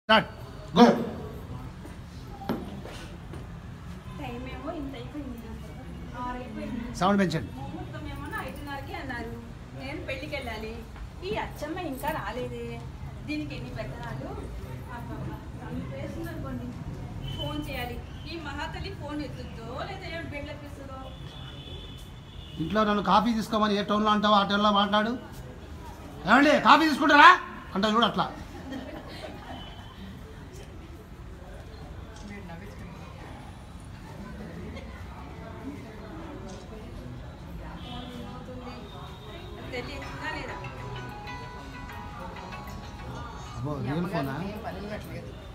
Start go. Sound పెంచండి. ముహూర్తం ఏమో 5:30కి అన్నారు. నేను పెళ్ళికి వెళ్ళాలి. ఈ అచ్చమ్మ ఇంకా రాలేదే. దీనికి ఎన్ని పెట్టాలు అనుకోండి. ఫోన్ చేయాలి. ఈ మహాతల్లి ఫోన్ ఎత్తుద్దో లేదా ఏమి బెడ్లెక్కిస్తుందో. ఇంట్లో నన్ను కాఫీ తీసుకోమని ఏ టౌన్లో అంటావో ఆ టౌన్లో మాట్లాడు. ఏమండి కాఫీ తీసుకుంటారా అంటావు చూడు అట్లా. తెలియదా లేదా అబ్బో నేను ఫోనా?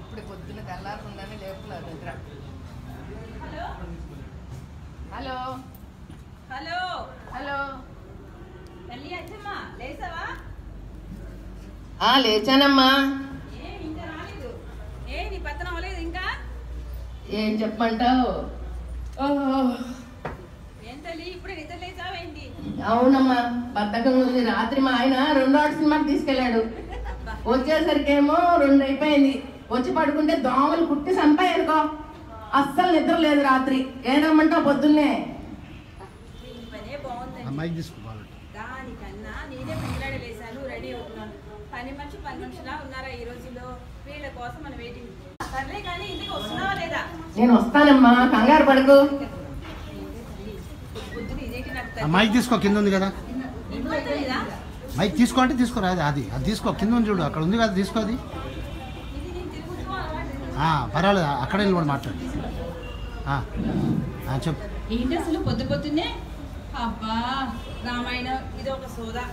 ఇప్పుడు పొద్దున తెల్లారుకుండానే లేపులేదు నిద్ర. హలో హలో హలో హలో తల్లి అచ్చమ్మ లేసావా? లేచానమ్మా. ఇంకా రాలేదు. నీ పత్తనం అవ్వలేదు ఇంకా? ఏం చెప్పమంటావు? ఓహో ఏం తల్లి ఇప్పుడే నిద్ర లేచావేంటి? అవునమ్మా, బద్ధకం ఉంది. రాత్రి మా ఆయన 2 సినిమాకి తీసుకెళ్ళాడు. వచ్చేసరికేమో 2 అయిపోయింది. వచ్చి పడుకుంటే దోమలు కుట్టి చంపాయనుకో. అస్సలు నిద్ర లేదు రాత్రి. ఏదమ్మంటావు పొద్దున్నే? ఈ పనే బాగుందండి. అమ్మాయికి తీసుకోవాలి. దానికన్నా నేనే పిల్లడే లేసాను, రెడీ అవుతున్నాను. పని మనుషులా ఉన్నారా ఈ రోజుల్లో? వీళ్ళ కోసం మనం వెయిటింగ్. సర్లే కానీ ఇంటికి వస్తున్నావా లేదా? నేను వస్తానమ్మా, కంగారు పడకు. పొద్దున ఇదేంటి నాకు మైక్ తీసుకో, కింద ఉంది కదా. ఇంట్లో తెలీదా? మైక్ తీసుకో అంటే తీసుకోరా. అది తీసుకో, కింద ఉంది చూడు, అక్కడ ఉంది కదా, తీసుకో అది. ఇది నేను తిరుగుతూ పర్వాలేదు, అక్కడే నిలబడి మాట్లాడు. చెప్పు. ఏంటి అసలు పొద్దున్నే అబ్బా రామాయణం ఇది ఒక సోదా.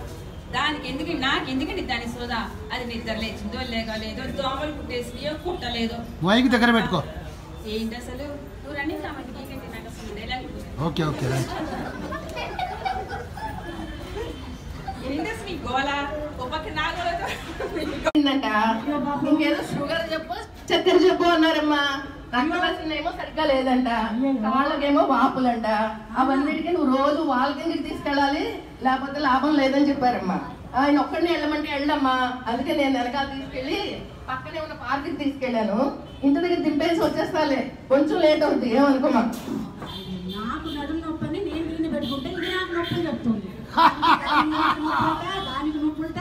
దానికి నాకెందుకండి దాని సోదా? అది నిద్ర లేచిందో లేదో, దోమలు కుట్టేసినాయో కుట్టలేదో. మైక్ దగ్గర పెట్టుకో. ఏంటి అసలు నువ్వు రండి రామండి. నాకు అసలు డైలాగ్ ఓకే ఓకే రైట్. ఏంటి అసలు ఈ గోళ? ఒక పక్క నా గోళతో ఇంకేదో షుగర్ చెప్పు, చక్కెర చెప్పు అన్నారమ్మా. రక్తవాసనేమో సరిగ్గా లేదంట, కాళ్ళకేమో వాపులంట. అవన్నిటికీ నువ్వు రోజు వాళ్ళ కిందకి తీసుకెళ్ళాలి, లేకపోతే లాభం లేదని చెప్పారమ్మా. ఆయన ఒక్కడిని వెళ్ళమంటే వెళ్ళమ్మా. అందుకే నేను వెనకాల తీసుకెళ్ళి పక్కనే ఉన్న పార్క్కి తీసుకెళ్ళాను. ఇంటి దగ్గర దింపేసి వచ్చేస్తాలే, కొంచెం లేట్ అవుతుంది, ఏమనుకోమా. నాకు నడుము నొప్పని నేను దీన్ని పెట్టుకుంటే ఇది నాకు నొప్పి చెప్తుంది. దానికి నొప్పులుట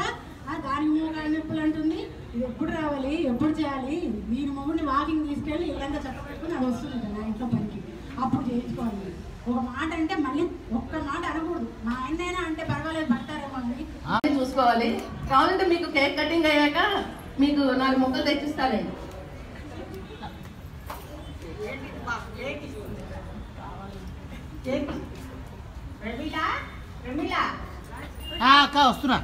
దానికి మూగాలి నొప్పులు అంటుంది. ఇది ఎప్పుడు రావాలి, ఎప్పుడు చేయాలి? మీరు మొగుడిని వాకింగ్ తీసుకెళ్ళి ఇల్లంతా చక్క పెట్టుకుని అది వస్తుంది నా ఇంట్లో పనికి. అప్పుడు చేయించుకోవాలి. ఒక మాట అంటే మళ్ళీ ఒక్క మాట అనకూడదు. మా ఆయనైనా అంటే పర్వాలేదు, పడతారేమో అని చూసుకోవాలి. కావాలంటే మీకు కేక్ కటింగ్ అయ్యాక మీకు 4 ముక్కలు తెచ్చిస్తానండి. అక్క వస్తున్నా.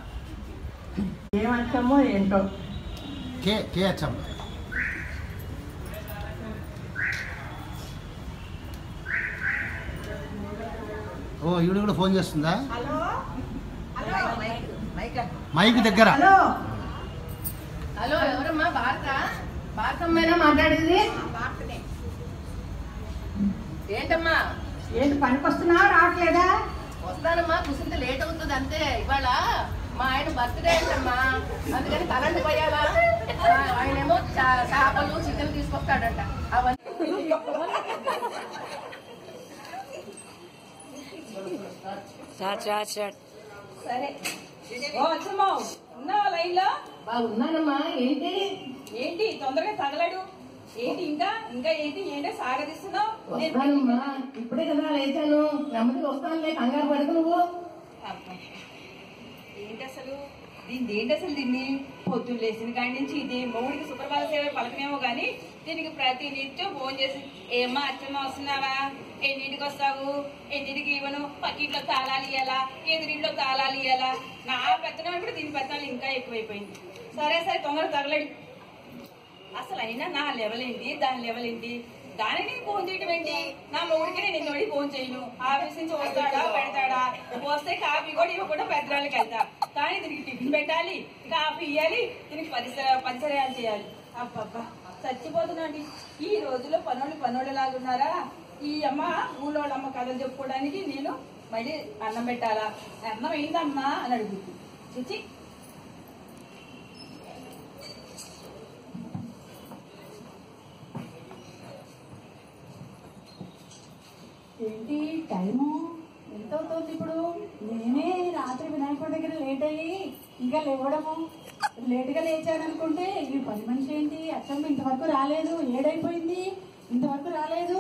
ఏమచ్చమ్మో ఏంటో. కే అచ్చమ్మ. ఓ ఈవిడ కూడా ఫోన్ చేస్తుందా? మైక్ దగ్గర. హలో ఎవరమ్మా? భారతమ్మేనా మాట్లాడేది? ఏంటమ్మా? ఏంటి పనికి వస్తున్నావు? రావట్లేదా? వస్తానమ్మా, కుసింత లేట్ అవుతుంది అంతే. ఇవాళ మా ఆయన బర్త్డే అంటమ్మా, అందుకని కరెంట్ పోయాలా. ఆయనేమో చేపలు చికెన్ తీసుకొస్తాడంట. అవన్నీ సరే. ఓ అచ్చమ్మ ఉన్నావా లైన్ లో? బాగున్నానమ్మా. ఏంటి తొందరగా తగలడు ఏంటి? ఇంకా ఏంటో సాగదీస్తున్నావు? వస్తానమ్మా, ఇప్పుడే కదా లేచాను. నెమ్మదిగా వస్తానులే, కంగారు పడకు నువ్వు. ఏంటి అసలు దీన్ని పొద్దున్న లేచిన కాడి నుంచి ఇది మొగుడికి సుప్రభాత సేవ పలకనేమో కానీ దీనికి ప్రతి నిత్యం ఫోన్ చేసి ఏమ్మా అచ్చమ్మ వస్తున్నావా, ఎన్నింటికి వస్తావు, ఎన్నింటికి ఇవ్వను, పక్కింట్లో తాళాలు ఇవ్వాలా, ఎదురింట్లో తాళాలు ఇవ్వాలా. నా పెత్తనం ఇప్పుడు దీని పెత్తనాలు ఇంకా ఎక్కువైపోయింది. సరే తొందరగా తగలడి. అసలు అయినా నా లెవెల్ ఏంటి, దాని లెవెల్ ఏంటి? దానికి నేను ఫోన్ చేయటం ఏంటి? నా మొగుడికి నేను నిన్నోడి ఫోన్ చేయను. ఆఫీస్ నుంచి వస్తాడా పెడతాడా, వస్తే కాఫీ కూడా ఇవ్వకుండా పెద్దరాళ్ళకి వెళ్తా. కానీ దీనికి టిఫిన్ పెట్టాలి, కాఫీ ఇవ్వాలి, దీనికి పరిసరాలు చేయాలి. అబ్బబ్బా చచ్చిపోతున్నాండి. ఈ రోజుల్లో పనోళ్ళు లాగున్నారా? ఈ అమ్మ ఊళ్ళో అమ్మ కథలు చెప్పుకోవడానికి నేను మళ్ళీ అన్నం పెట్టాలా? అన్నం ఏందమ్మా అని అడుగుతుంది. చిచ్చి ఏంటి టైము ఎంత అవుతుంది ఇప్పుడు? నేనే రాత్రి వినాయకుడి దగ్గర లేట్ అయ్యి ఇంకా లేవడము లేటుగా లేచాను అనుకుంటే ఈ పని మనిషి ఏంటి అచ్చమ్మ ఇంతవరకు రాలేదు, ఏడైపోయింది ఇంతవరకు రాలేదు.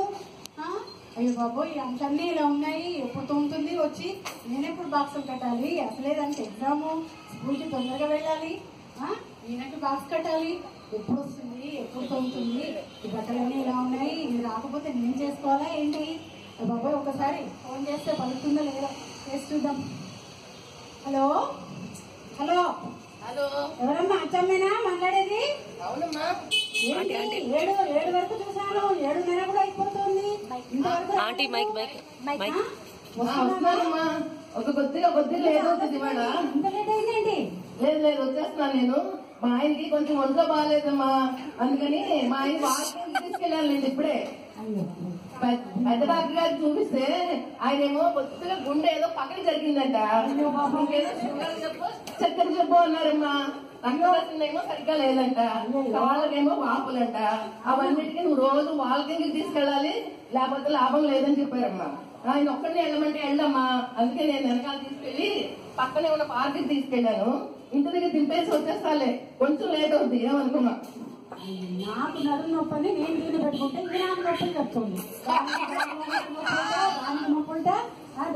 అయ్యో బాబోయ్, ఈ అంశాన్ని ఇలా ఉన్నాయి, ఎప్పుడు తోముతుంది వచ్చి, నేనెప్పుడు బాక్సులు కట్టాలి, అసలే దానికి ఎగ్జాము, స్కూల్కి తొందరగా వెళ్ళాలి, ఈయనకి బాక్స్ కట్టాలి, ఎప్పుడు వస్తుంది ఎప్పుడు తోముతుంది, ఈ బట్టలన్నీ ఇలా ఉన్నాయి, ఇది రాకపోతే నేను చేసుకోవాలా ఏంటి? బాబోయ్ ఒకసారి ఫోన్ చేస్తే పలుకుతుందో లేదో చేసి చూద్దాం. హలో హలో హలో, ఎవరమ్మా? అచ్చమ్మేనా మాట్లాడేది? అవునమ్మా. ఏడు వరకు చూసాను, 7:30 కూడా అయిపోతుంది, ఇంతవరకు వస్తున్నానమ్మా. ఒక కొద్దిగా లేదు ఇవాళ. ఇంత లేట్ అయిందండి? లేదు వచ్చేస్తున్నాను నేను. మా ఆయనకి కొంచెం ఒంట్లో బాగాలేదమ్మా, అందుకని మా ఆయన వాకింగ్ తీసుకెళ్ళాలండి ఇప్పుడే. పెద్ద డాక్టర్ గారికి చూపిస్తే ఆయన ఏమో కొద్దిగా గుండె ఏదో పక్కన జరిగిందంట, చక్కెర జబ్బు అన్నారమ్మా. రక్తవాసనేమో సరిగ్గా లేదంట, కాళ్ళకేమో వాపులంట. అవన్నిటికీ నువ్వు రోజు వాకింగ్ తీసుకెళ్ళాలి, లేకపోతే లాభం లేదని చెప్పారమ్మా. ఆయన ఒక్కడిని వెళ్ళమంటే వెళ్ళమ్మా, అందుకే నేను వెనకాల తీసుకెళ్లి పక్కనే ఉన్న పార్క్ తీసుకెళ్లాను. ఇంటి దగ్గర దింపేసి వచ్చేస్తాలే, కొంచెం లేట్ అవుతుంది ఏమనుకున్నా. నాకు నడుము నొప్పని నేను దీన్ని పెట్టుకుంటే ఇది నాకు నొప్పి చెప్తుంది, దానికి నొప్పుంటా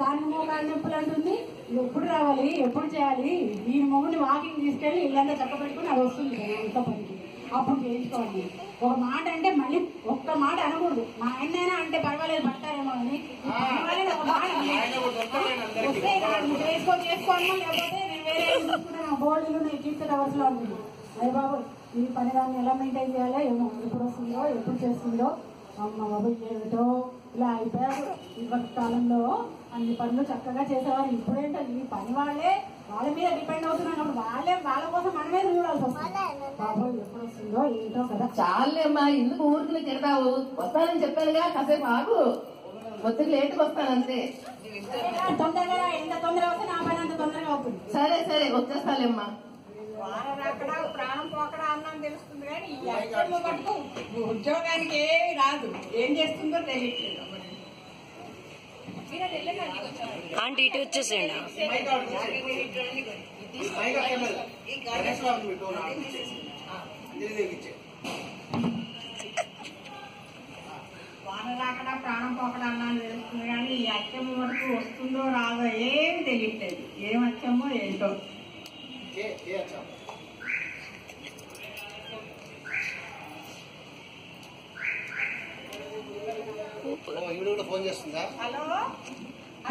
దాని మోకాళ్ళ నొప్పులు అంటుంది. ఇది ఎప్పుడు రావాలి, ఎప్పుడు చేయాలి? దీని మొగుడిని వాకింగ్ తీసుకెళ్లి ఇల్లంతా చక్క పెట్టుకుని అది వస్తుంది ఇంత పనికి, అప్పుడు చేయించుకోవాలి. ఒక మాట అంటే మళ్ళీ ఒక్క మాట అనకూడదు. మా ఆయనైనా అంటే పర్వాలేదు పడతారేమో అని, ఒక మాట వస్తే చేసుకోండి, లేకపోతే నేను వేరే చూసుకుంటే బోర్డులు నేను కీర్తి టవర్స్ లో ఉంటుంది. అయ్య బాబు, ఈ పని దాన్ని ఎలా మెయింటైన్ చేయాలో ఏమో, ఎప్పుడు వస్తుందో ఎప్పుడు చేస్తుందో. అమ్మ బాబు ఏమిటో ఇలా అయిపోయారు. ఇప్పటి కాలంలో అన్ని పనులు చక్కగా చేసేవారు, ఇప్పుడేంటో ఈ పని వాళ్ళ మీద డిపెండ్ అవుతున్నారు. వాళ్ళ కోసం మన మీద చూడాల్సి వస్తుంది. బాబు ఎప్పుడు వస్తుందో ఏంటో కదా. చాలేమ్మా, ఎందుకు ఊరికి తిడతావు? వస్తానని చెప్పానుగా, కాసేపు ఆగు, ఒత్తిడి లేటుగా వస్తానంతే. తొందరగా ఎంత తొందరగా వస్తే నా పని అంత తొందరగా అవుతుంది. సరే వచ్చేస్తాలేమ్మా. వారరాకడా ప్రాణం పోకడా అన్నాను తెలుస్తుంది, కానీ ఈ అక్షరంలో పట్టుకు ఉద్యోగానికి ఏమి రాదు, ఏం చేస్తుందో తెలియట్లేదు. ఆంటీ ఇటు వచ్చేసేయండి. వారరాకడా ప్రాణం పోకడా అన్నాను తెలుస్తుంది, కానీ ఈ అక్షరం వరకు వస్తుందో రాదో ఏమి తెలియట్లేదు. ఏం అక్షమో ఏంటో. ఫోన్ చేస్తుందా? హలో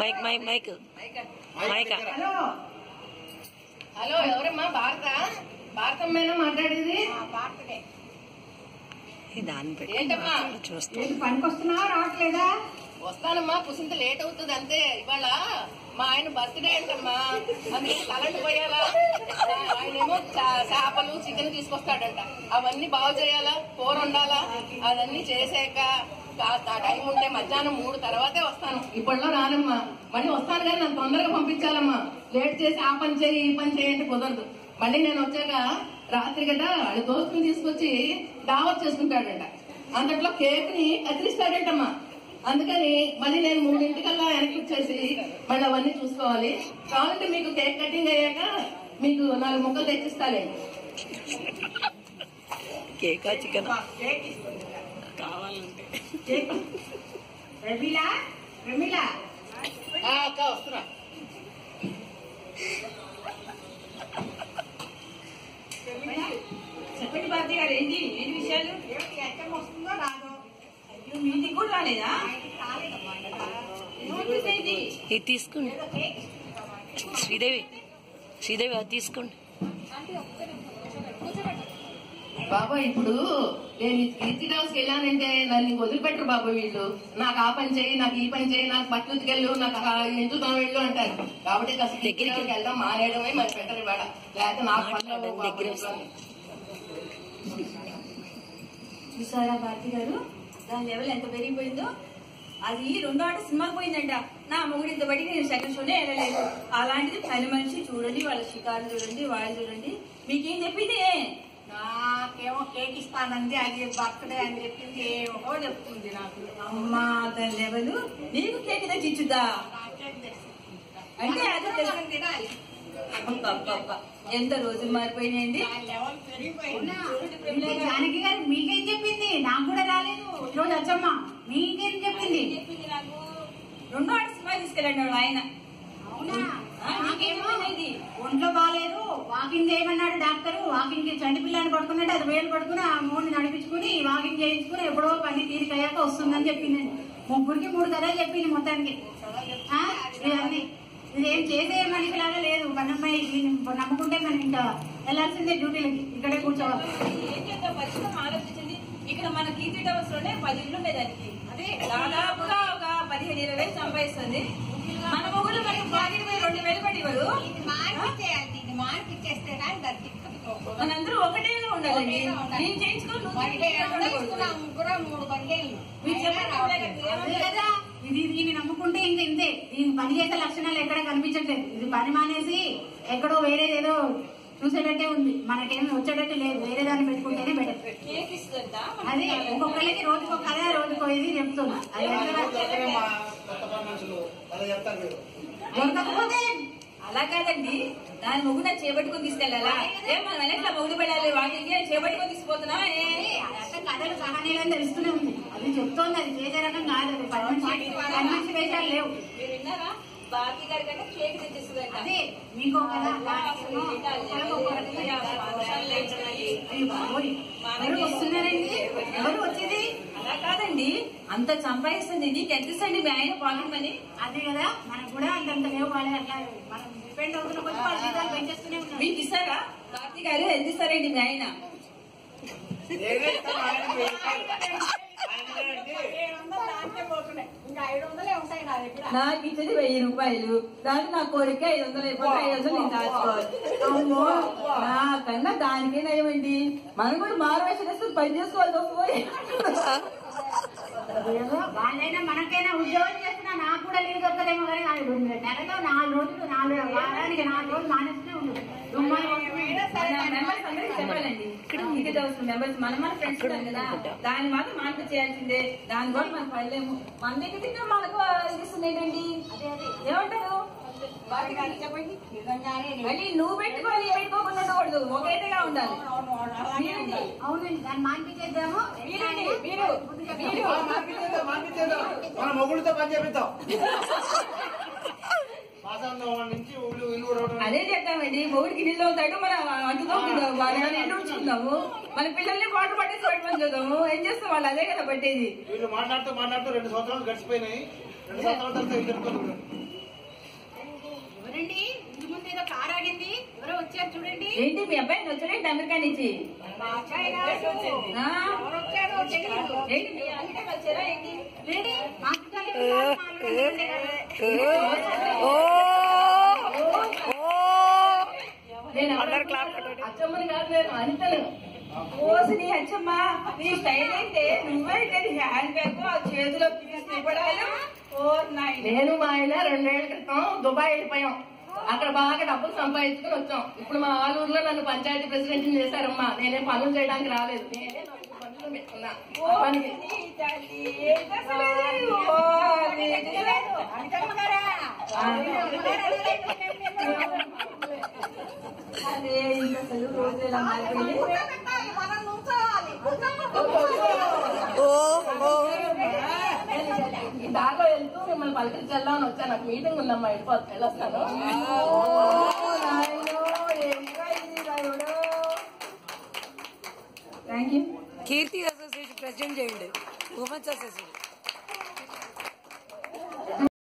మైక్ హలో, ఎవరమ్మా? భారతమ్మేనా మాట్లాడేది? పార్టీనే. దాన్ని పెట్టి ఏంటమ్మా ఏంటి పనికి వస్తున్నావా, రావట్లేదా? వస్తానమ్మా, పుసింత లేట్ అవుతుంది అంతే. ఇవాళ మా ఆయన బర్త్డే అంటమ్మా, అందుకే కరెంట్ పోయాలా. ఆయనేమో చేపలు చికెన్ తీసుకొస్తాడంట, అవన్నీ బాగు చేయాలా, కూర వండాలా, అవన్నీ చేసాక టైం ఉంటే మధ్యాహ్నం 3 తర్వాతే వస్తాను. ఇప్పట్లో రానమ్మా, మళ్ళీ వస్తాను కానీ నన్ను తొందరగా పంపించాలమ్మా. లేట్ చేసి ఆ పని చేయి ఈ పని చేయంటే కుదరదు. మళ్ళీ నేను వచ్చాక రాత్రి గడ్డ వాళ్ళ దోస్తుని తీసుకొచ్చి దావత్ చేసుకుంటాడంట, అంతట్లో కేక్ ని కత్తిరిస్తాడంటమ్మా. అందుకని మళ్ళీ నేను 3 వెనక్కి వచ్చేసి మళ్ళీ అవన్నీ చూసుకోవాలి. కావాలంటే మీకు కేక్ కటింగ్ అయ్యాక మీకు 4 ముక్కలు తెచ్చిస్తాలే. కేకా చికెన్ కావాలంటే ప్రమిళ అక్క వస్తున్నా. చెప్పండి భారతి గారు, ఏంటి విషయాలు? ఏమిటి అచ్చం వస్తుందో రాదో? అయ్యో, మీది కూడా రాలేదా? ఇది తీసుకోండి శ్రీదేవి అది తీసుకోండి. బాబా ఇప్పుడు నేను కీర్తి హౌస్కి వెళ్ళానంటే నన్ను వదిలిపెట్టరు బాబా వీళ్ళు. నాకు ఆ పని చేయి, నాకు ఈ పని చేయి, నాకు బట్టలు ఉతికెళ్ళు, నాకు ఇంట్లో తన వెళ్ళు అంటారు. కాబట్టి అసలు దగ్గరికి వెళ్ళడం మానేయడమే మరి బెటర్ ఇవాళ, లేకపోతే నాకు దగ్గర వస్తాను. చూసారా భారతి గారు, దాని లెవెల్ ఎంత పెరిగిపోయిందో. అది 2వ ఆట సినిమాకి పోయిందంట. నా మొగుడు ఇంత బడికి నేను సెకండ్ షోనే వెళ్ళలేదు. అలాంటిది పని మనిషి చూడండి, వాళ్ళ షికారు చూడండి, వాళ్ళు చూడండి. మీకేం చెప్పింది? నాకేమో కేక్ ఇస్తానంది, అది బర్త్డే అని చెప్పింది, ఏమో చెప్తుంది నాకు. అమ్మా తల్లి ఎవరు నీకు కేక్ తెచ్చి ఇచ్చుద్దా? అంటే అది తినాలి. ఎంత రోజులు మారిపోయినాయండి. జానకి గారు మీకేం చెప్పింది? నాకు కూడా రాలేదు ఈరోజు వచ్చమ్మా. మీకేం చెప్పింది? నాకు 2 ఆట సినిమా తీసుకెళ్ళండి వాడు ఆయన. అవునా? నాకేమో ఇది ఒంట్లో బాగాలేదు, వాకింగ్ చేయమన్నాడు డాక్టర్. వాకింగ్ చంటి పిల్లని పడుకున్నాడు, అది వేలు పడుకుని ఆ మూడిని నడిపించుకుని వాకింగ్ చేయించుకుని ఎప్పుడో పని తీరికయ్యాక వస్తుందని చెప్పింది. 3 కథలు చెప్పింది మొత్తానికి. ఇవన్నీ ఇదేం చేసే మనిషిలాగా లేదు. పనమ్మాయి నమ్ముకుంటే మనం ఇంకా వెళ్లాల్సిందే డ్యూటీలకి, ఇక్కడే కూర్చోవాలి. ఏం చేద్దాం పరిశ్రమ ఆలోచించండి. ఇక్కడ మన కీర్తి టవర్స్ లోనే 10 ఇళ్ళు ఉన్నాయి. దానికి అదే దాదాపుగా ఒక 15-20 సంపాదిస్తుంది. మన మొగుడు మనకి 2,000 పడివాడు. మానిపించేస్తే కానీ దానికి మనందరూ ఒకటే ఉండాలండి. నేను చేయించుకోవాలి, ముగ్గురు 3 బండేళ్ళు మీరు చెప్పండి కదా. ఇది దీన్ని నమ్ముకుంటే ఇంకా ఇంతే. దీని పని చేసే లక్షణాలు ఎక్కడ కనిపించట్లేదు. ఇది పని మానేసి ఎక్కడో వేరేదేదో చూసేటట్టే ఉంది. మనకేమి వచ్చేటట్టు లేదు. వేరే దాన్ని పెట్టుకుంటేనే బెటర్. కేక్ ఇస్తుందా? అదే ఒక్కొక్కరికి రోజుకో కథ, రోజుకో ఇది చెప్తున్నా. దొరకకపోతే అలా కాదండి, దాని మొగ్గు నాకు చేపట్టుకుని తీసుకెళ్ళాలా? ఏం మనం వెనక మొగుడు పడాలి, వాటికి చేపట్టుకుని తీసుకుపోతున్నా? అట్లా కథలు సహనీయాలని తెలుస్తూనే ఉంది. అది చెప్తోంది, అది చేసే రకం కాదు. అది పని మనిషి వేషాలు లేవు. మీరు విన్నారా? భారతి గారి కంటే కేక్ తెచ్చేస్తుంది. అదే మీకు కదా వస్తున్నారండి. ఎవరు వచ్చేది? అలా కాదండి, అంత సంపాదిస్తుంది. నీకు ఎంత ఇస్తండి మీ ఆయన పాకెట్ మనీ? అదే కదా, మనకు కూడా అంతంత లేవు. వాళ్ళే అట్లా మనం డిపెండ్ అవుతున్న కొద్ది వాళ్ళ జీతాలు పెంచేస్తూనే ఉన్నాం. మీకు ఇస్తారా? భారతి గారు ఎంత ఇస్తారండి మీ ఆయన? నాకు ఇచ్చేది 1000 రూపాయలు. దానికి నా కోరిక 500 అయిపోతే 500 నేను దాచుకోవాలి. అమ్మో, నాకన్నా దానికే నయమండి. మనం కూడా మారువేషం పని చేసుకోవాలి. పోయి వాళ్ళైనా మనకైనా ఉద్యోగం చేస్తున్నా నాకు కూడా లీవ్ దొరకదేమో కానీ నెలలో 4 రోజులు, 4 వారానికి 4 రోజులు మానేస్తూనే ఉండదు. మెంబర్స్ అందరికి చెప్పాలండి. టికెట్ అవసరం మెంబర్స్ మన ఫ్రెండ్స్ కూడా కదా, దాన్ని మాత్రం మార్పు చేయాల్సిందే. దాని కూడా మనం పడలేము. మన దగ్గర తిన్నా మనకు ఇస్తుంది ఏంటండి? ఏమంటారు? చెప్పండి. మళ్ళీ నువ్వు పెట్టుకోవాలి, పెట్టుకోకుండా ఉండకూడదు, ఒకేగా ఉండాలి. అవునండి, దాన్ని మాన్పించేద్దాము. మన మొగుడితో పని చేపిద్దాం. అదే చేద్దామండి. మొగుడికి నీళ్ళు అవుతాడు, మనం అంటున్నాము, ఉంచుకుందాము. మన పిల్లల్ని పాటు పట్టేసి పట్టుకొని చూద్దాము. ఏం చేస్తాం? వాళ్ళు అదే కదా పట్టేది. వీళ్ళు మాట్లాడుతూ 2 సంవత్సరాలు గడిచిపోయినాయి. 2 సంవత్సరాల తర్వాత ఎవరండి? ఇంటి ముందు ఏదో కార్ ఆగింది, ఎవరో వచ్చారు చూడండి. ఏంటి మీ అబ్బాయిని వచ్చాడేంటి అమెరికా నుంచి? మా అబ్బాయి కాదు. ఎవరు వచ్చారో తెలియదు. ఏంటి మీ అక్క వచ్చారా ఏంటి? లేడీ మా చుట్టాలు అచ్చమ్మని కాదు, నేను అనితను. ఓసిని అచ్చమ్మ, నీ స్టైల్ అయితే నువ్వైతే హ్యాండ్ బ్యాగ్ ఆ చేతిలో ఇవ్వడాలు. నేను మా ఆయన 2 ఏళ్ల క్రితం దుబాయ్ వెళ్ళిపోయాం. అక్కడ బాగా డబ్బులు సంపాదించుకుని వచ్చాం. ఇప్పుడు మా ఆలూరులో నన్ను పంచాయతీ ప్రెసిడెంట్ చేశారమ్మా. నేనే పనులు చేయడానికి రాలేదు. నేనే 4 పనులు పెట్టుకున్నా. పనికి అదే ఇంకా అసలు రోజు ఎలా మారిపోయింది. ఈ దారిలో వెళ్తూ మిమ్మల్ని పలకరించాలని వచ్చాను. నాకు మీటింగ్ ఉందమ్మా, వెళ్ళొస్తాను. Thank you. Keerthi association president చేయండి. Women's association.